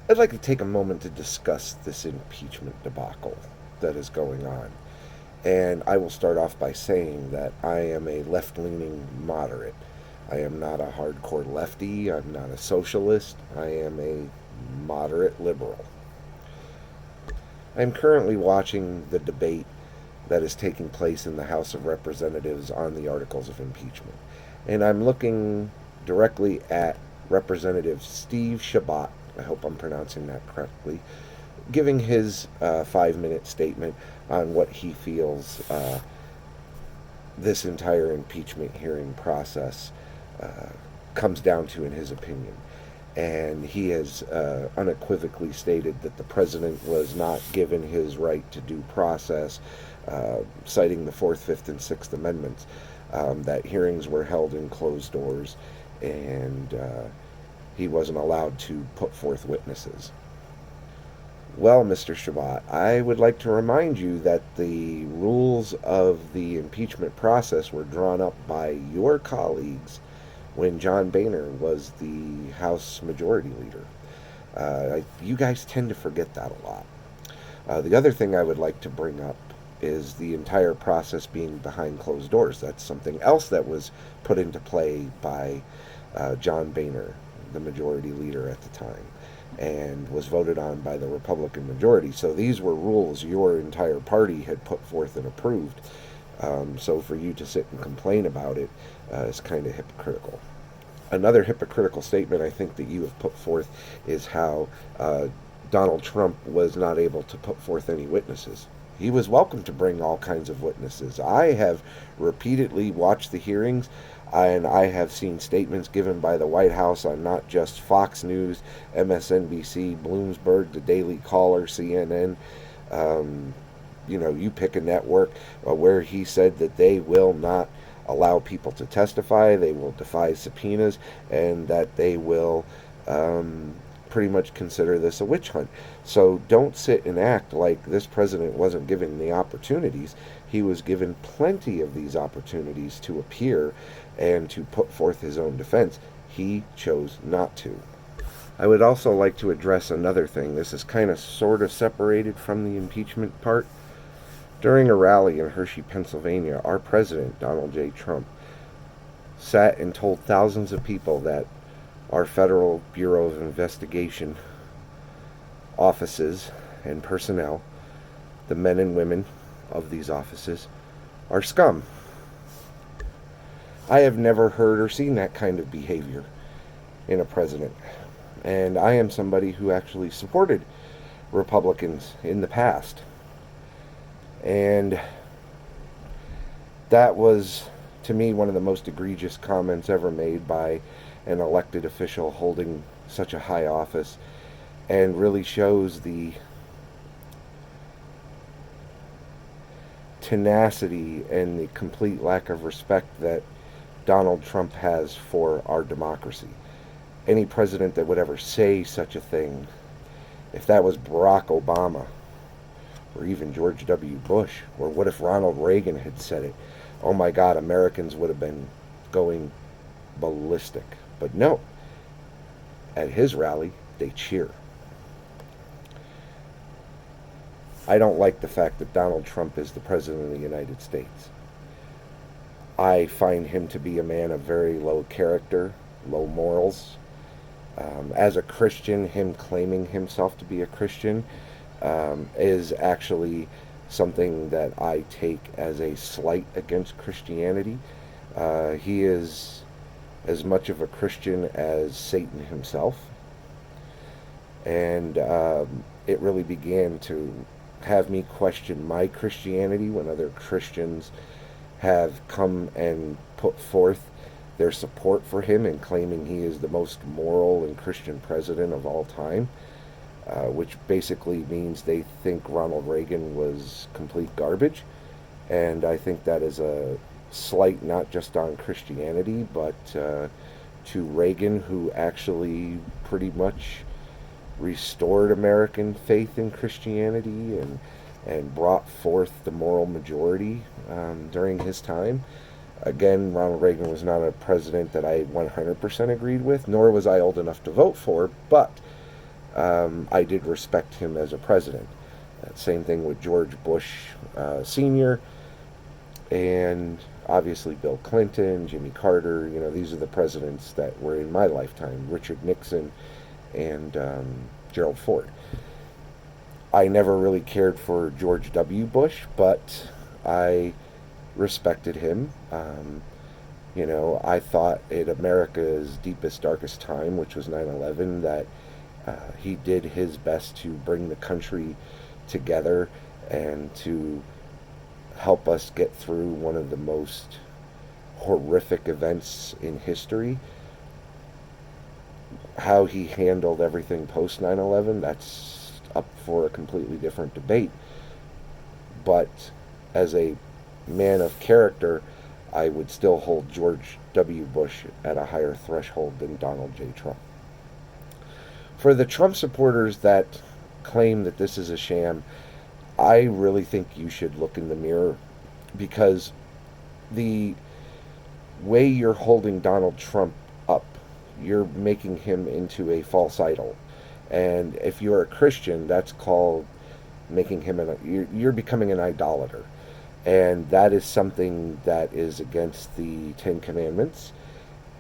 I'd like to take a moment to discuss this impeachment debacle that is going on. And I will start off by saying that I am a left leaning moderate. I am not a hardcore lefty. I'm not a socialist. I am a moderate liberal. I'm currently watching the debate that is taking place in the House of Representatives on the articles of impeachment. And I'm looking directly at Representative Steve Shabbat. I hope I'm pronouncing that correctly, giving his 5 minute statement on what he feels this entire impeachment hearing process uh, comes down to, in his opinion. And he has unequivocally stated that the president was not given his right to due process, citing the Fourth, Fifth, and Sixth Amendments, that hearings were held in closed doors, and he wasn't allowed to put forth witnesses. Well, Mr. Shabbat, I would like to remind you that the rules of the impeachment process were drawn up by your colleagues when John Boehner was the House Majority Leader. You guys tend to forget that a lot. The other thing I would like to bring up is the entire process being behind closed doors. That's something else that was put into play by John Boehner, the Majority Leader at the time, and was voted on by the Republican majority. So these were rules your entire party had put forth and approved. So for you to sit and complain about it is kind of hypocritical. Another hypocritical statement I think that you have put forth is how Donald Trump was not able to put forth any witnesses. He was welcome to bring all kinds of witnesses. I have repeatedly watched the hearings, and I have seen statements given by the White House on not just Fox News, MSNBC, Bloomberg, the Daily Caller, CNN. Um, you pick a network where he said that they will not allow people to testify, they will defy subpoenas, and that they will pretty much consider this a witch hunt. So don't sit and act like this president wasn't given the opportunities. He was given plenty of these opportunities to appear and to put forth his own defense. He chose not to. I would also like to address another thing. This is kind of sort of separated from the impeachment part. During a rally in Hershey, Pennsylvania, our president, Donald J. Trump, sat and told thousands of people that our Federal Bureau of Investigation offices and personnel, the men and women of these offices, are scum. I have never heard or seen that kind of behavior in a president. And I am somebody who actually supported Republicans in the past. And that was, to me, one of the most egregious comments ever made by an elected official holding such a high office, and really shows the tenacity and the complete lack of respect that Donald Trump has for our democracy. Any president that would ever say such a thing, if that was Barack Obama or even George W. Bush, or what if Ronald Reagan had said it? Oh my God, Americans would have been going ballistic. But no, at his rally, they cheer. I don't like the fact that Donald Trump is the President of the United States. I find him to be a man of very low character, low morals. As a Christian, him claiming himself to be a Christian is actually something that I take as a slight against Christianity. He is as much of a Christian as Satan himself. And it really began to have me question my Christianity when other Christians have come and put forth their support for him and claiming he is the most moral and Christian president of all time, which basically means they think Ronald Reagan was complete garbage. And I think that is a slight not just on Christianity, but to Reagan, who actually pretty much restored American faith in Christianity and brought forth the moral majority during his time. Again, Ronald Reagan was not a president that I 100% agreed with, nor was I old enough to vote for, but I did respect him as a president. Same thing with George Bush Sr. and obviously Bill Clinton, Jimmy Carter. These are the presidents that were in my lifetime. Richard Nixon and Gerald Ford. I never really cared for George W. Bush, but I respected him. I thought at America's deepest, darkest time, which was 9/11, that he did his best to bring the country together and to help us get through one of the most horrific events in history. How he handled everything post 9/11, that's up for a completely different debate. But as a man of character, I would still hold George W. Bush at a higher threshold than Donald J. Trump. For the Trump supporters that claim that this is a sham, I really think you should look in the mirror, because the way you're holding Donald Trump up, you're making him into a false idol. And if you're a Christian, that's called making him you're becoming an idolater. And that is something that is against the Ten Commandments,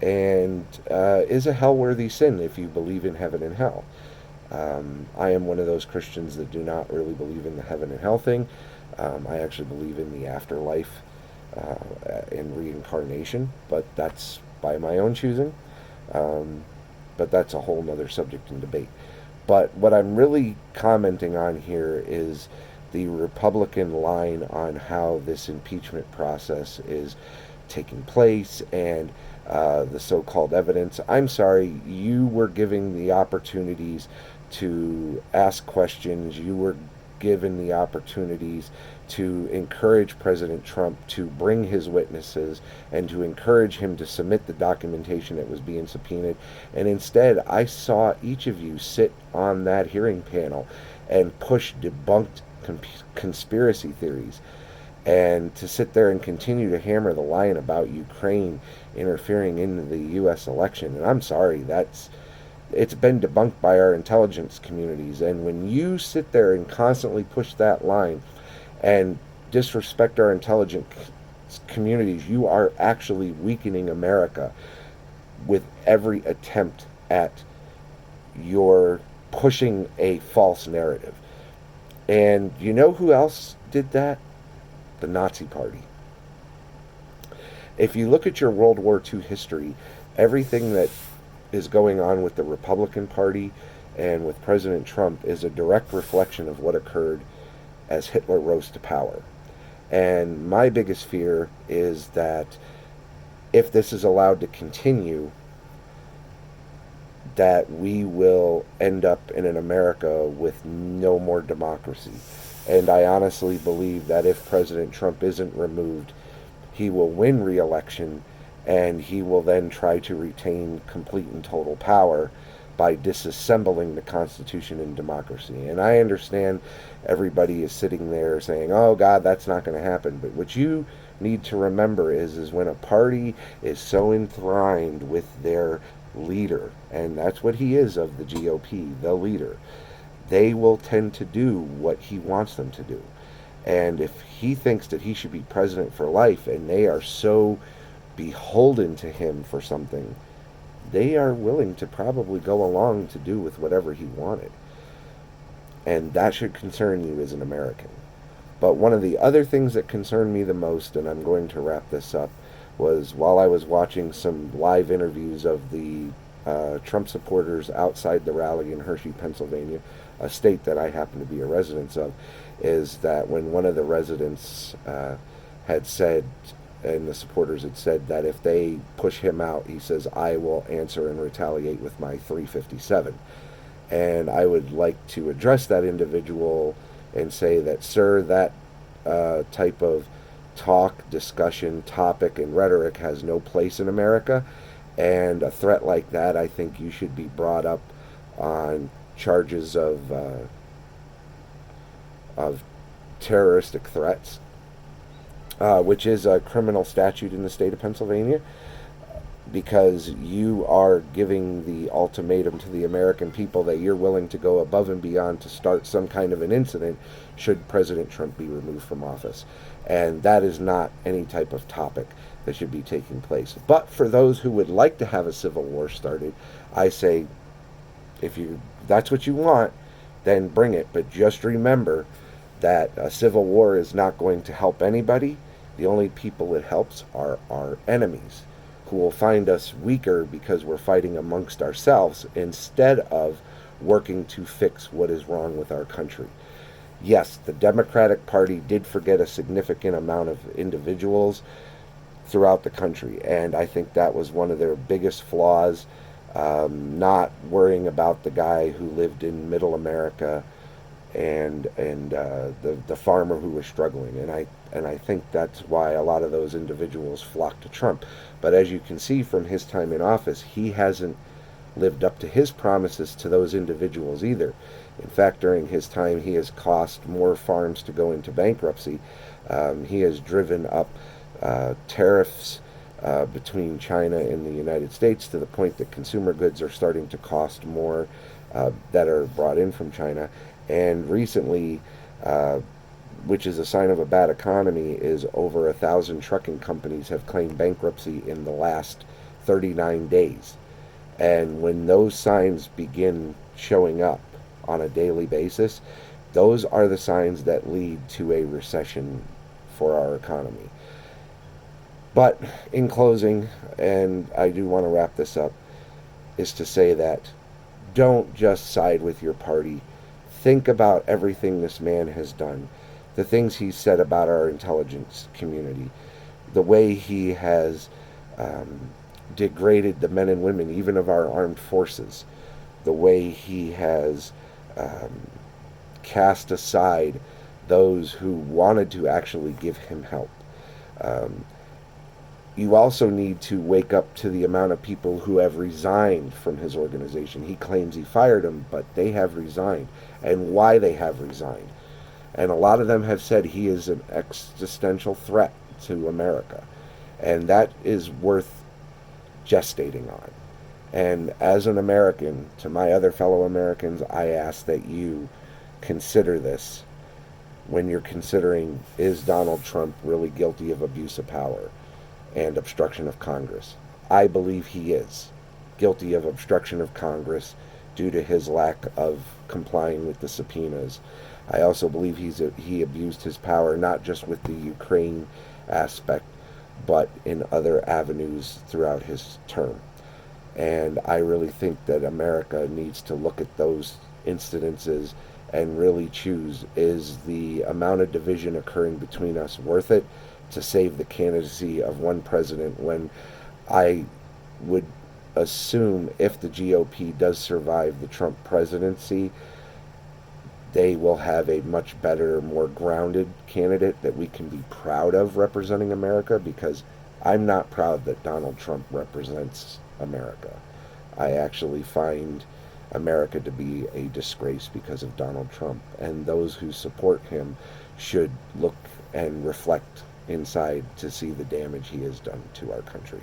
and is a hell-worthy sin if you believe in heaven and hell. I am one of those Christians that do not really believe in the heaven and hell thing. I actually believe in the afterlife and reincarnation, but that's by my own choosing. But that's a whole nother subject and debate. But what I'm really commenting on here is the Republican line on how this impeachment process is taking place, and the so-called evidence. I'm sorry, you were giving the opportunities to ask questions. You were given the opportunities to encourage President Trump to bring his witnesses and to encourage him to submit the documentation that was being subpoenaed. And instead, I saw each of you sit on that hearing panel and push debunked conspiracy theories, and to sit there and continue to hammer the line about Ukraine interfering in the U.S. election. And I'm sorry, it's been debunked by our intelligence communities. And when you sit there and constantly push that line and disrespect our intelligence communities, you are actually weakening America with every attempt at your pushing a false narrative. And you know who else did that? The Nazi Party. If you look at your World War II history, everything that is going on with the Republican Party and with President Trump is a direct reflection of what occurred as Hitler rose to power. And my biggest fear is that if this is allowed to continue, that we will end up in an America with no more democracy. And I honestly believe that if President Trump isn't removed, he will win re-election, and he will then try to retain complete and total power by disassembling the Constitution and democracy. And I understand everybody is sitting there saying, oh God, that's not going to happen. But what you need to remember is when a party is so entwined with their leader, and that's what he is of the GOP, the leader, they will tend to do what he wants them to do. And if he thinks that he should be president for life, and they are so beholden to him for something, they are willing to probably go along to do with whatever he wanted. And that should concern you as an American. But one of the other things that concerned me the most, and I'm going to wrap this up, was while I was watching some live interviews of the Trump supporters outside the rally in Hershey, Pennsylvania, a state that I happen to be a resident of, is that when one of the residents had said, and the supporters had said, that if they push him out, he says, I will answer and retaliate with my 357. And I would like to address that individual and say that, sir, that type of talk, discussion, topic, and rhetoric has no place in America. And a threat like that, I think you should be brought up on charges of terroristic threats, which is a criminal statute in the state of Pennsylvania. because you are giving the ultimatum to the American people that you're willing to go above and beyond to start some kind of an incident should President Trump be removed from office. And that is not any type of topic that should be taking place. But for those who would like to have a civil war started, I say, if that's what you want, then bring it. But just remember that a civil war is not going to help anybody. The only people it helps are our enemies, who will find us weaker because we're fighting amongst ourselves instead of working to fix what is wrong with our country. Yes, the Democratic Party did forget a significant amount of individuals throughout the country, and I think that was one of their biggest flaws. Not worrying about the guy who lived in Middle America and the farmer who was struggling, and I think that's why a lot of those individuals flocked to Trump. But as you can see from his time in office, he hasn't lived up to his promises to those individuals either. In fact, during his time, he has caused more farms to go into bankruptcy. He has driven up tariffs between China and the United States to the point that consumer goods are starting to cost more that are brought in from China. And recently, which is a sign of a bad economy, is over 1,000 trucking companies have claimed bankruptcy in the last 39 days. And when those signs begin showing up on a daily basis, those are the signs that lead to a recession for our economy. But in closing, and I do want to wrap this up, is to say that don't just side with your party. Think about everything this man has done, the things he's said about our intelligence community, the way he has degraded the men and women, even of our armed forces, the way he has cast aside those who wanted to actually give him help. You also need to wake up to the amount of people who have resigned from his organization. He claims he fired them, but they have resigned, and why they have resigned. And a lot of them have said he is an existential threat to America, and that is worth gestating on. And as an American, to my other fellow Americans, I ask that you consider this when you're considering, is Donald Trump really guilty of abuse of power and obstruction of Congress? I believe he is guilty of obstruction of Congress due to his lack of complying with the subpoenas. I also believe he abused his power not just with the Ukraine aspect, but in other avenues throughout his term. And I really think that America needs to look at those incidences and really choose, is the amount of division occurring between us worth it to save the candidacy of one president, when I would assume if the GOP does survive the Trump presidency, they will have a much better, more grounded candidate that we can be proud of representing America, because I'm not proud that Donald Trump represents America. I actually find America to be a disgrace because of Donald Trump, and those who support him should look and reflect inside to see the damage he has done to our country.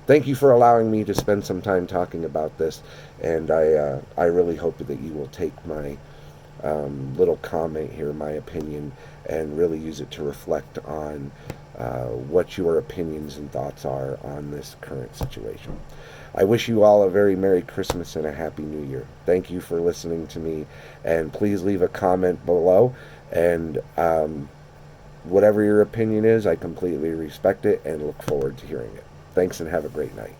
Thank you for allowing me to spend some time talking about this, and I really hope that you will take my little comment here, my opinion, and really use it to reflect on what your opinions and thoughts are on this current situation. I wish you all a very Merry Christmas and a Happy New Year. Thank you for listening to me, and please leave a comment below, and whatever your opinion is, I completely respect it and look forward to hearing it. Thanks, and have a great night.